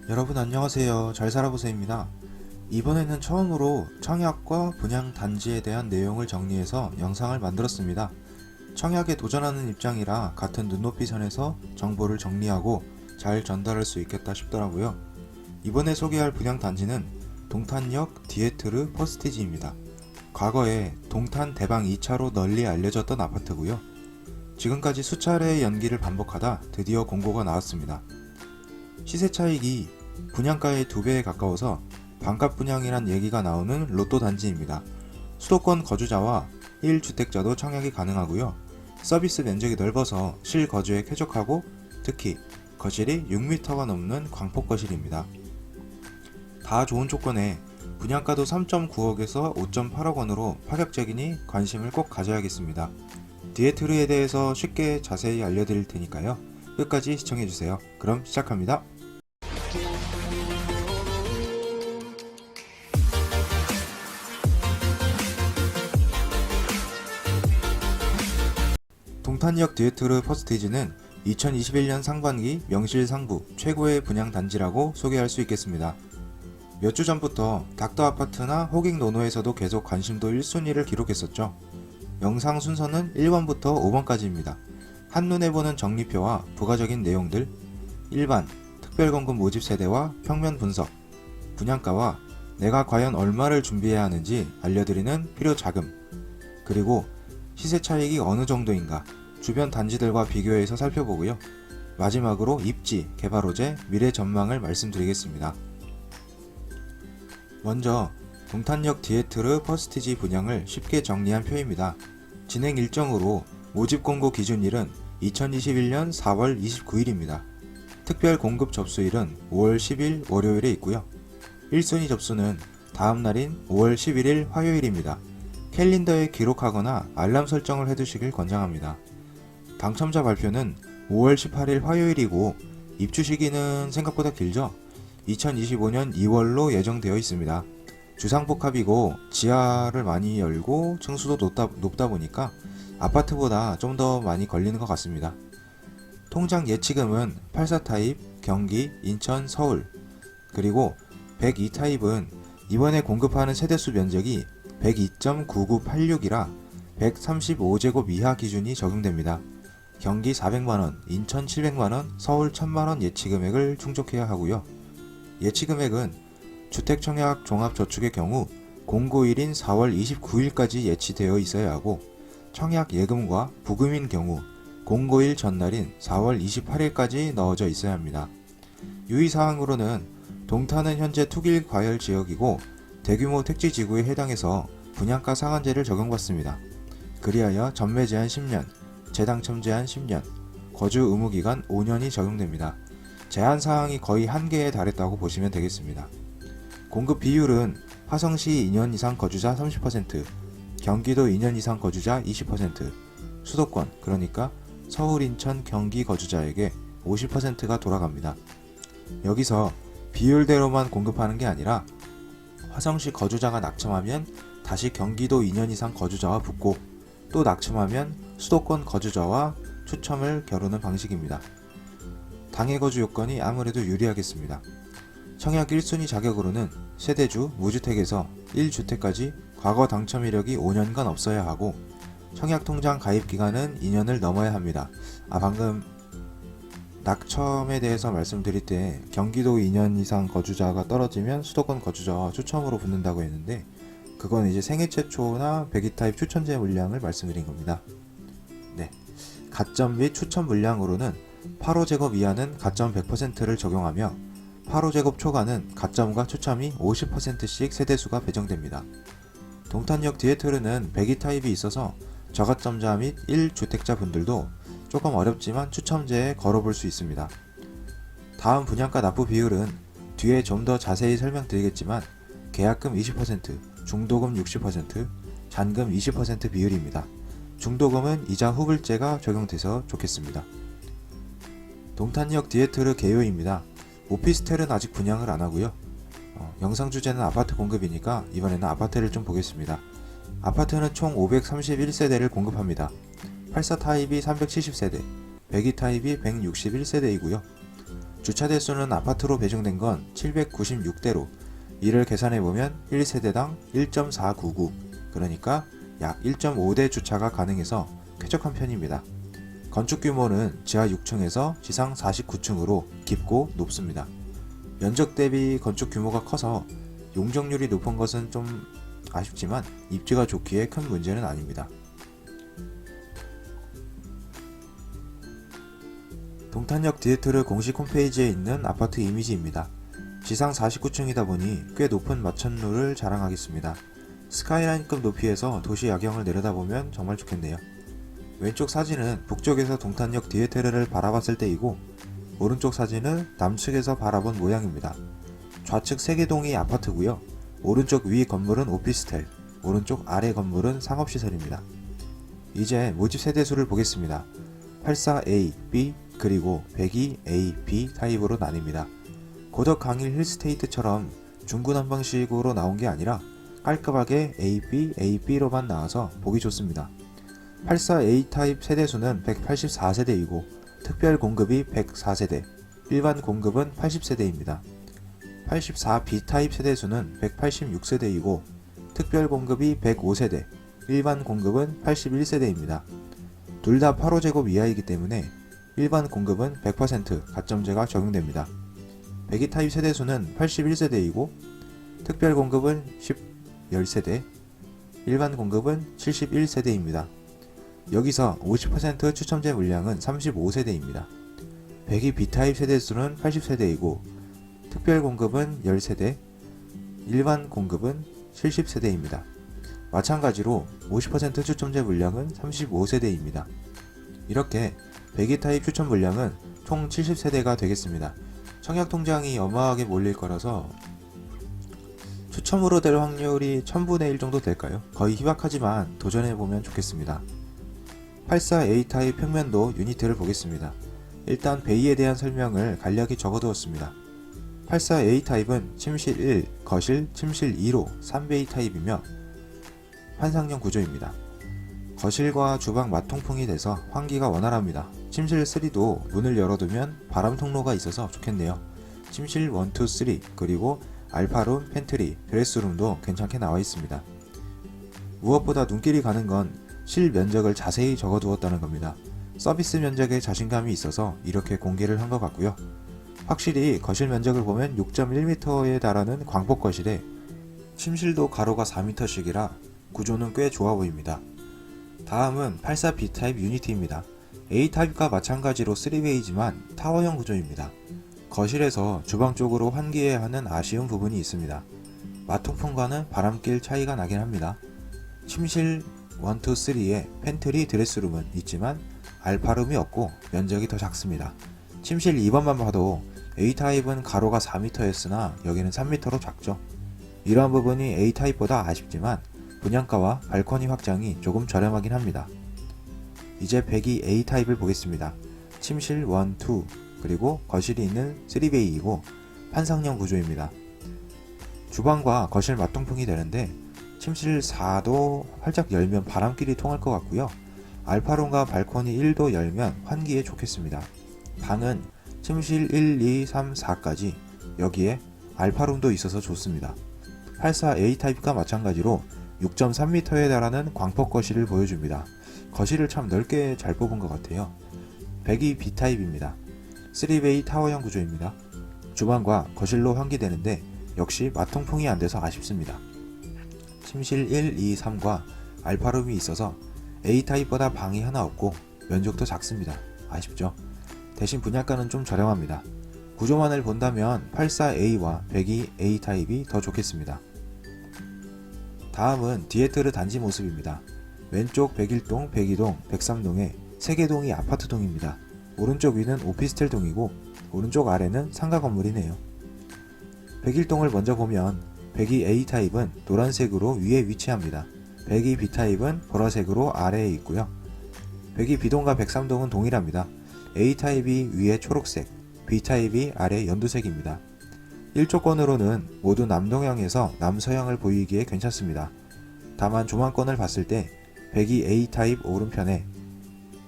여러분 안녕하세요. 잘 살아보세요입니다. 이번에는 처음으로 청약과 분양 단지에 대한 내용을 정리해서 영상을 만들었습니다. 청약에 도전하는 입장이라 같은 눈높이 선에서 정보를 정리하고 잘 전달할 수 있겠다 싶더라고요. 이번에 소개할 분양 단지는 동탄역 디에트르 퍼스티지입니다. 과거에 동탄 대방 2차로 널리 알려졌던 아파트고요. 지금까지 수차례의 연기를 반복하다 드디어 공고가 나왔습니다. 시세 차익이 분양가의 2배에 가까워서 반값 분양이란 얘기가 나오는 로또 단지입니다. 수도권 거주자와 1주택자도 청약이 가능하고요. 서비스 면적이 넓어서 실거주에 쾌적하고 특히 거실이 6m가 넘는 광폭 거실입니다. 다 좋은 조건에 분양가도 3.9억에서 5.8억 원으로 파격적이니 관심을 꼭 가져야겠습니다. 디에트르에 대해서 쉽게 자세히 알려드릴 테니까요. 끝까지 시청해주세요. 그럼 시작합니다. 동탄역 디에트르 퍼스티지는 2021년 상반기 명실상부 최고의 분양 단지라고 소개할 수 있겠습니다. 몇 주 전부터 닥터 아파트나 호갱 노노에서도 계속 관심도 1순위를 기록했었죠. 영상 순서는 1번부터 5번까지입니다. 한눈에 보는 정리표와 부가적인 내용들, 일반, 특별공급 모집 세대와 평면 분석, 분양가와 내가 과연 얼마를 준비해야 하는지 알려드리는 필요 자금, 그리고 시세 차익이 어느 정도인가 주변 단지들과 비교해서 살펴보고요. 마지막으로 입지, 개발 호재, 미래 전망을 말씀드리겠습니다. 먼저 동탄역 디에트르 퍼스티지 분양을 쉽게 정리한 표입니다. 진행 일정으로 모집 공고 기준일은 2021년 4월 29일입니다. 특별 공급 접수일은 5월 10일 월요일에 있고요. 1순위 접수는 다음 날인 5월 11일 화요일입니다. 캘린더에 기록하거나 알람 설정을 해두시길 권장합니다. 당첨자 발표는 5월 18일 화요일이고 입주 시기는 생각보다 길죠? 2025년 2월로 예정되어 있습니다. 주상복합이고 지하를 많이 열고 층수도 높다 보니까 아파트보다 좀 더 많이 걸리는 것 같습니다. 통장 예치금은 84 타입, 경기, 인천, 서울, 그리고 102 타입은 이번에 공급하는 세대수 면적이 102.9986이라 135제곱 이하 기준이 적용됩니다. 경기 400만원, 인천 700만원, 서울 1000만원 예치금액을 충족해야 하고요. 예치금액은 주택청약 종합저축의 경우 공고일인 4월 29일까지 예치되어 있어야 하고 청약 예금과 부금인 경우 공고일 전날인 4월 28일까지 넣어져 있어야 합니다. 유의사항으로는 동탄은 현재 투길 과열 지역이고 대규모 택지지구에 해당해서 분양가 상한제를 적용받습니다. 그리하여 전매 제한 10년, 재당첨 제한 10년, 거주 의무기간 5년이 적용됩니다. 제한 사항이 거의 한계에 달했다고 보시면 되겠습니다. 공급 비율은 화성시 2년 이상 거주자 30%, 경기도 2년 이상 거주자 20%, 수도권 그러니까 서울, 인천, 경기 거주자에게 50%가 돌아갑니다. 여기서 비율대로만 공급하는 게 아니라 화성시 거주자가 낙첨하면 다시 경기도 2년 이상 거주자와 붙고 또 낙첨하면 수도권 거주자와 추첨을 겨루는 방식입니다. 당해 거주 요건이 아무래도 유리하겠습니다. 청약 1순위 자격으로는 세대주, 무주택에서 1주택까지 과거 당첨 이력이 5년간 없어야 하고 청약통장 가입 기간은 2년을 넘어야 합니다. 방금 낙첨에 대해서 말씀드릴 때 경기도 2년 이상 거주자가 떨어지면 수도권 거주자와 추첨으로 붙는다고 했는데 그건 이제 생애 최초나 배기타입 추천제 물량을 말씀드린 겁니다. 네, 가점 및 추천 물량으로는 8호제곱 이하는 가점 100%를 적용하며 8호제곱 초과는 가점과 추첨이 50%씩 세대수가 배정됩니다. 동탄역 디에트르는 배기 타입이 있어서 저가점자 및 1주택자 분들도 조금 어렵지만 추첨제에 걸어볼 수 있습니다. 다음 분양가 납부 비율은 뒤에 좀 더 자세히 설명드리겠지만 계약금 20%, 중도금 60%, 잔금 20% 비율입니다. 중도금은 이자 후불제가 적용돼서 좋겠습니다. 동탄역 디에트르 개요입니다. 오피스텔은 아직 분양을 안하고요. 영상 주제는 아파트 공급이니까 이번에는 아파트를 좀 보겠습니다. 아파트는 총 531세대를 공급합니다. 84 타입이 370세대, 102 타입이 161세대이고요. 주차 대수는 아파트로 배정된 건 796대로 이를 계산해보면 1세대당 1.499, 그러니까 약 1.5대 주차가 가능해서 쾌적한 편입니다. 건축 규모는 지하 6층에서 지상 49층으로 깊고 높습니다. 면적 대비 건축 규모가 커서 용적률이 높은 것은 좀 아쉽지만 입지가 좋기에 큰 문제는 아닙니다. 동탄역 디에트르 공식 홈페이지에 있는 아파트 이미지입니다. 지상 49층이다 보니 꽤 높은 마천루를 자랑하겠습니다. 스카이라인급 높이에서 도시 야경을 내려다보면 정말 좋겠네요. 왼쪽 사진은 북쪽에서 동탄역 디에트르를 바라봤을 때이고, 오른쪽 사진은 남측에서 바라본 모양입니다. 좌측 3개 동이 아파트고요. 오른쪽 위 건물은 오피스텔, 오른쪽 아래 건물은 상업시설입니다. 이제 모집 세대수를 보겠습니다. 84A, B, 그리고 102A, B 타입으로 나뉩니다. 고덕 강일 힐스테이트처럼 중구난방식으로 나온 게 아니라 깔끔하게 A, B, A, B로만 나와서 보기 좋습니다. 84A 타입 세대수는 184세대이고 특별 공급이 104세대, 일반 공급은 80세대입니다. 84B 타입 세대수는 186세대이고 특별 공급이 105세대, 일반 공급은 81세대입니다. 둘 다 8호제곱 이하이기 때문에 일반 공급은 100% 가점제가 적용됩니다. 102 타입 세대수는 81세대이고 특별 공급은 10세대, 일반 공급은 71세대입니다. 여기서 50% 추첨제 물량은 35세대입니다. 102 B타입 세대수는 80세대이고 특별 공급은 10세대, 일반 공급은 70세대입니다. 마찬가지로 50% 추첨제 물량은 35세대입니다. 이렇게 102 타입 추첨 물량은 총 70세대가 되겠습니다. 청약 통장이 어마하게 몰릴 거라서 추첨으로 될 확률이 1000분의 1 정도 될까요? 거의 희박하지만 도전해보면 좋겠습니다. 84A 타입 평면도 유니트를 보겠습니다. 일단 베이에 대한 설명을 간략히 적어두었습니다. 84A 타입은 침실 1, 거실, 침실 2로 3베이 타입이며 환상형 구조입니다. 거실과 주방 맞통풍이 돼서 환기가 원활합니다. 침실 3도 문을 열어두면 바람 통로가 있어서 좋겠네요. 침실 1, 2, 3 그리고 알파룸, 팬트리, 드레스룸도 괜찮게 나와 있습니다. 무엇보다 눈길이 가는 건 실 면적을 자세히 적어두었다는 겁니다. 서비스 면적에 자신감이 있어서 이렇게 공개를 한 것 같고요. 확실히 거실 면적을 보면 6.1m에 달하는 광폭 거실에 침실도 가로가 4m씩이라 구조는 꽤 좋아 보입니다. 다음은 84B 타입 유니티입니다. A 타입과 마찬가지로 3웨이지만 타워형 구조입니다. 거실에서 주방 쪽으로 환기해야 하는 아쉬운 부분이 있습니다. 마통풍과는 바람길 차이가 나긴 합니다. 침실 1, 2, 3에 팬트리, 드레스룸은 있지만 알파룸이 없고 면적이 더 작습니다. 침실 2번만 봐도 A타입은 가로가 4m였으나 여기는 3m로 작죠. 이러한 부분이 A타입보다 아쉽지만 분양가와 발코니 확장이 조금 저렴하긴 합니다. 이제 102 A타입을 보겠습니다. 침실 1, 2 그리고 거실이 있는 3베이이고 환상형 구조입니다. 주방과 거실 맞통풍이 되는데 침실 4도 활짝 열면 바람길이 통할 것 같고요. 알파룸과 발코니 1도 열면 환기에 좋겠습니다. 방은 침실 1, 2, 3, 4까지 여기에 알파룸도 있어서 좋습니다. 84A 타입과 마찬가지로 6.3m에 달하는 광폭 거실을 보여줍니다. 거실을 참 넓게 잘 뽑은 것 같아요. 102 B 타입입니다. 3베이 타워형 구조입니다. 주방과 거실로 환기되는데 역시 마통풍이 안 돼서 아쉽습니다. 침실 1, 2, 3과 알파룸이 있어서 A타입보다 방이 하나 없고 면적도 작습니다. 아쉽죠? 대신 분양가는 좀 저렴합니다. 구조만을 본다면 84A와 102 A타입이 더 좋겠습니다. 다음은 디에트르 단지 모습입니다. 왼쪽 101동, 102동, 103동에 3개 동이 아파트 동입니다. 오른쪽 위는 오피스텔 동이고 오른쪽 아래는 상가 건물이네요. 101동을 먼저 보면 102 A타입은 노란색으로 위에 위치합니다. 102 B타입은 보라색으로 아래에 있고요. 102 B동과 103동은 동일합니다. A타입이 위에 초록색, B타입이 아래 연두색입니다. 1조건으로는 모두 남동향에서 남서향을 보이기에 괜찮습니다. 다만 조망권을 봤을 때 102 A타입 오른편에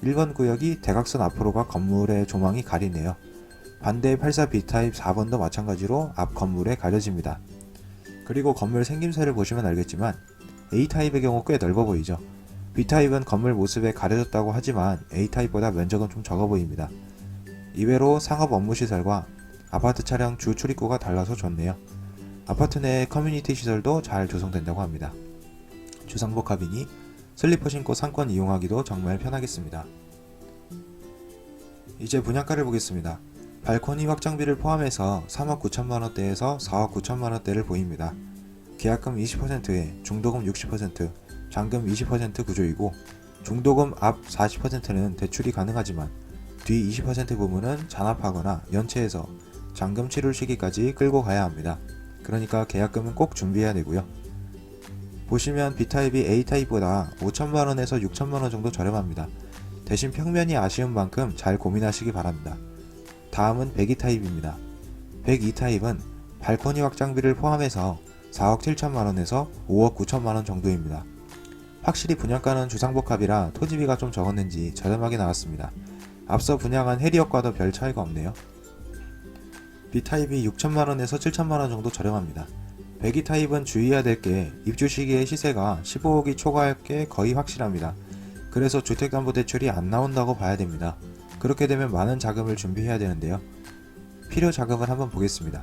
1번 구역이 대각선 앞으로가 건물의 조망이 가리네요. 반대 84 B타입 4번도 마찬가지로 앞 건물에 가려집니다. 그리고 건물 생김새를 보시면 알겠지만 A타입의 경우 꽤 넓어 보이죠. B타입은 건물 모습에 가려졌다고 하지만 A타입보다 면적은 좀 적어 보입니다. 이외로 상업 업무 시설과 아파트 차량 주 출입구가 달라서 좋네요. 아파트 내 커뮤니티 시설도 잘 조성된다고 합니다. 주상복 카빈이 슬리퍼 신고 상권 이용하기도 정말 편하겠습니다. 이제 분양가를 보겠습니다. 발코니 확장비를 포함해서 3억 9천만원대에서 4억 9천만원대를 보입니다. 계약금 20%에 중도금 60%, 잔금 20% 구조이고 중도금 앞 40%는 대출이 가능하지만 뒤 20% 부분은 잔압하거나 연체해서 잔금 치룰 시기까지 끌고 가야 합니다. 그러니까 계약금은 꼭 준비해야 되고요. 보시면 B타입이 A타입보다 5천만원에서 6천만원 정도 저렴합니다. 대신 평면이 아쉬운 만큼 잘 고민하시기 바랍니다. 다음은 102타입입니다. 102타입은 발코니 확장비를 포함해서 4억 7천만원에서 5억 9천만원 정도입니다. 확실히 분양가는 주상복합이라 토지비가 좀 적었는지 저렴하게 나왔습니다. 앞서 분양한 해리역과도 별 차이가 없네요. B타입이 6천만원에서 7천만원 정도 저렴합니다. 102타입은 주의해야 될 게 입주 시기의 시세가 15억이 초과할 게 거의 확실합니다. 그래서 주택담보대출이 안 나온다고 봐야 됩니다. 그렇게 되면 많은 자금을 준비해야 되는데요. 필요 자금을 한번 보겠습니다.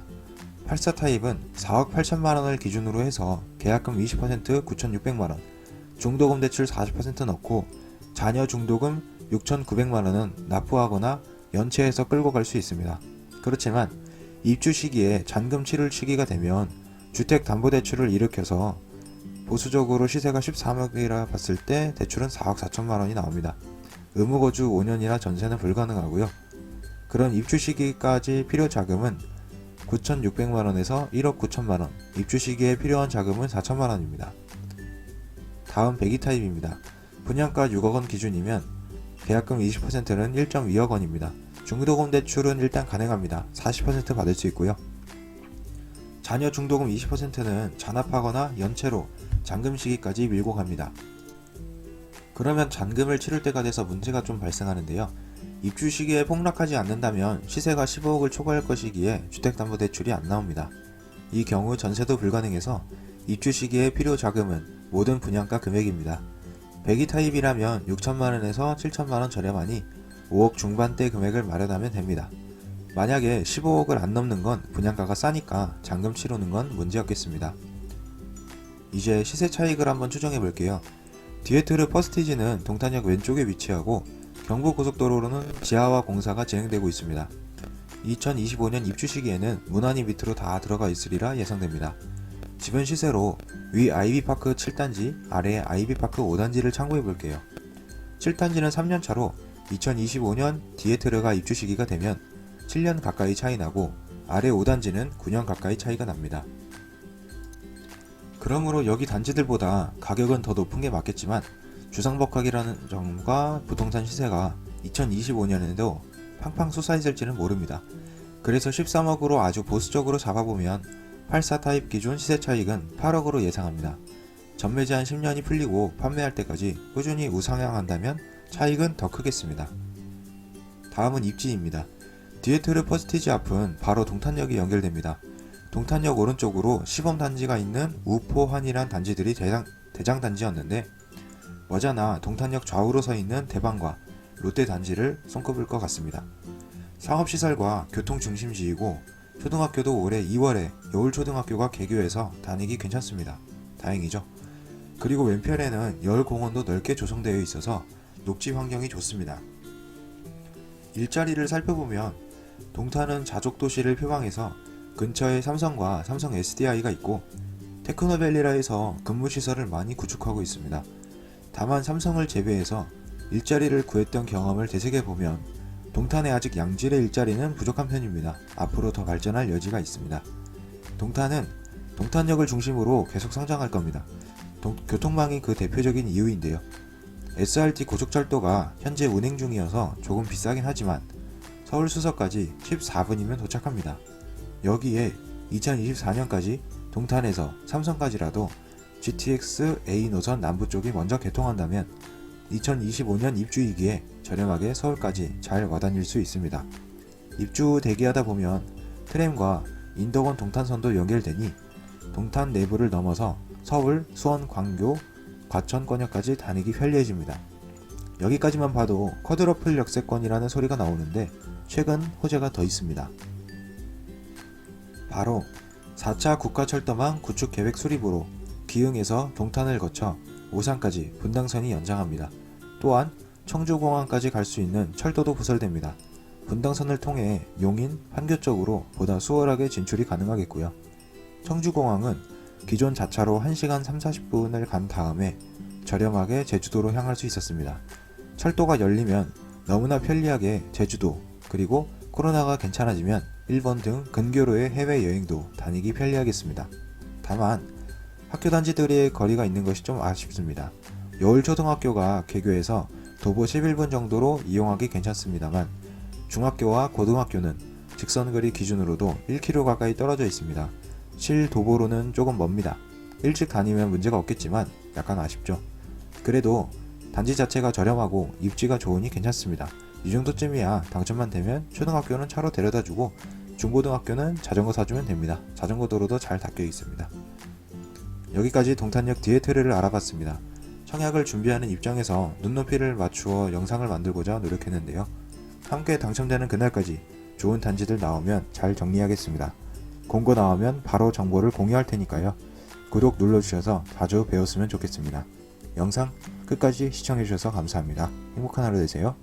84타입은 4억 8천만원을 기준으로 해서 계약금 20% 9,600만원, 중도금 대출 40% 넣고 자녀 중도금 6,900만원은 납부하거나 연체해서 끌고 갈 수 있습니다. 그렇지만 입주 시기에 잔금 치룰 시기가 되면 주택담보대출을 일으켜서 보수적으로 시세가 13억이라 봤을 때 대출은 4억 4천만원이 나옵니다. 의무거주 5년이나 전세는 불가능하고요. 그런 입주 시기까지 필요 자금은 9,600만원에서 1억 9천만원, 입주 시기에 필요한 자금은 4천만원입니다. 다음 102타입입니다. 분양가 6억원 기준이면 계약금 20%는 1.2억원입니다. 중도금 대출은 일단 가능합니다. 40% 받을 수 있고요. 자녀 중도금 20%는 잔압하거나 연체로 잔금 시기까지 밀고 갑니다. 그러면 잔금을 치를 때가 돼서 문제가 좀 발생하는데요. 입주 시기에 폭락하지 않는다면 시세가 15억을 초과할 것이기에 주택담보대출이 안 나옵니다. 이 경우 전세도 불가능해서 입주 시기에 필요 자금은 모든 분양가 금액입니다. 102타입이라면 6천만원에서 7천만원 저렴하니 5억 중반대 금액을 마련하면 됩니다. 만약에 15억을 안 넘는 건 분양가가 싸니까 잔금 치르는 건 문제 없겠습니다. 이제 시세 차익을 한번 추정해 볼게요. 디에트르 퍼스티지는 동탄역 왼쪽에 위치하고 경부고속도로로는 지하화 공사가 진행되고 있습니다. 2025년 입주 시기에는 문안이 밑으로 다 들어가 있으리라 예상됩니다. 주변 시세로 위 아이비파크 7단지, 아래 아이비파크 5단지를 참고해 볼게요. 7단지는 3년차로 2025년 디에트르가 입주 시기가 되면 7년 가까이 차이 나고 아래 5단지는 9년 가까이 차이가 납니다. 그러므로 여기 단지들보다 가격은 더 높은 게 맞겠지만 주상복합이라는 점과 부동산 시세가 2025년에도 팡팡 솟아있을지는 모릅니다. 그래서 13억으로 아주 보수적으로 잡아보면 84타입 기준 시세 차익은 8억으로 예상합니다. 전매 제한 10년이 풀리고 판매할 때까지 꾸준히 우상향한다면 차익은 더 크겠습니다. 다음은 입지입니다. 디에트르 퍼스티지 앞은 바로 동탄역이 연결됩니다. 동탄역 오른쪽으로 시범단지가 있는 우포환이란 단지들이 대장단지였는데 머자나 동탄역 좌우로 서 있는 대방과 롯데단지를 손꼽을 것 같습니다. 상업시설과 교통중심지이고 초등학교도 올해 2월에 여울초등학교가 개교해서 다니기 괜찮습니다. 다행이죠. 그리고 왼편에는 여울공원도 넓게 조성되어 있어서 녹지 환경이 좋습니다. 일자리를 살펴보면 동탄은 자족도시를 표방해서 근처에 삼성과 삼성 SDI가 있고 테크노밸리라 해서 근무시설을 많이 구축하고 있습니다. 다만 삼성을 제외해서 일자리를 구했던 경험을 되새겨보면 동탄에 아직 양질의 일자리는 부족한 편입니다. 앞으로 더 발전할 여지가 있습니다. 동탄은 동탄역을 중심으로 계속 성장할 겁니다. 교통망이 그 대표적인 이유인데요. SRT 고속철도가 현재 운행 중이어서 조금 비싸긴 하지만 서울 수서까지 14분이면 도착합니다. 여기에 2024년까지 동탄에서 삼성까지라도 GTX A 노선 남부 쪽이 먼저 개통한다면 2025년 입주이기에 저렴하게 서울까지 잘 와다닐 수 있습니다. 입주 후 대기하다 보면 트램과 인덕원 동탄선도 연결되니 동탄 내부를 넘어서 서울, 수원, 광교, 과천, 권역까지 다니기 편리해집니다. 여기까지만 봐도 쿼드러플 역세권이라는 소리가 나오는데 최근 호재가 더 있습니다. 바로 4차 국가철도망 구축계획 수립으로 기흥에서 동탄을 거쳐 오산까지 분당선이 연장합니다. 또한 청주공항까지 갈 수 있는 철도도 부설됩니다. 분당선을 통해 용인, 판교 쪽으로 보다 수월하게 진출이 가능하겠고요. 청주공항은 기존 자차로 1시간 3-40분을 간 다음에 저렴하게 제주도로 향할 수 있었습니다. 철도가 열리면 너무나 편리하게 제주도, 그리고 코로나가 괜찮아지면 일본 등 근교로의 해외여행도 다니기 편리하겠습니다. 다만 학교 단지들의 거리가 있는 것이 좀 아쉽습니다. 여울초등학교가 개교해서 도보 11분 정도로 이용하기 괜찮습니다만 중학교와 고등학교는 직선거리 기준으로도 1km 가까이 떨어져 있습니다. 실도보로는 조금 멉니다. 일찍 다니면 문제가 없겠지만 약간 아쉽죠. 그래도 단지 자체가 저렴하고 입지가 좋으니 괜찮습니다. 이 정도쯤이야 당첨만 되면 초등학교는 차로 데려다주고 중고등학교는 자전거 사주면 됩니다. 자전거 도로도 잘 닦여 있습니다. 여기까지 동탄역 디에트르를 알아봤습니다. 청약을 준비하는 입장에서 눈높이를 맞추어 영상을 만들고자 노력했는데요. 함께 당첨되는 그날까지 좋은 단지들 나오면 잘 정리하겠습니다. 공고 나오면 바로 정보를 공유할 테니까요. 구독 눌러주셔서 자주 배웠으면 좋겠습니다. 영상 끝까지 시청해주셔서 감사합니다. 행복한 하루 되세요.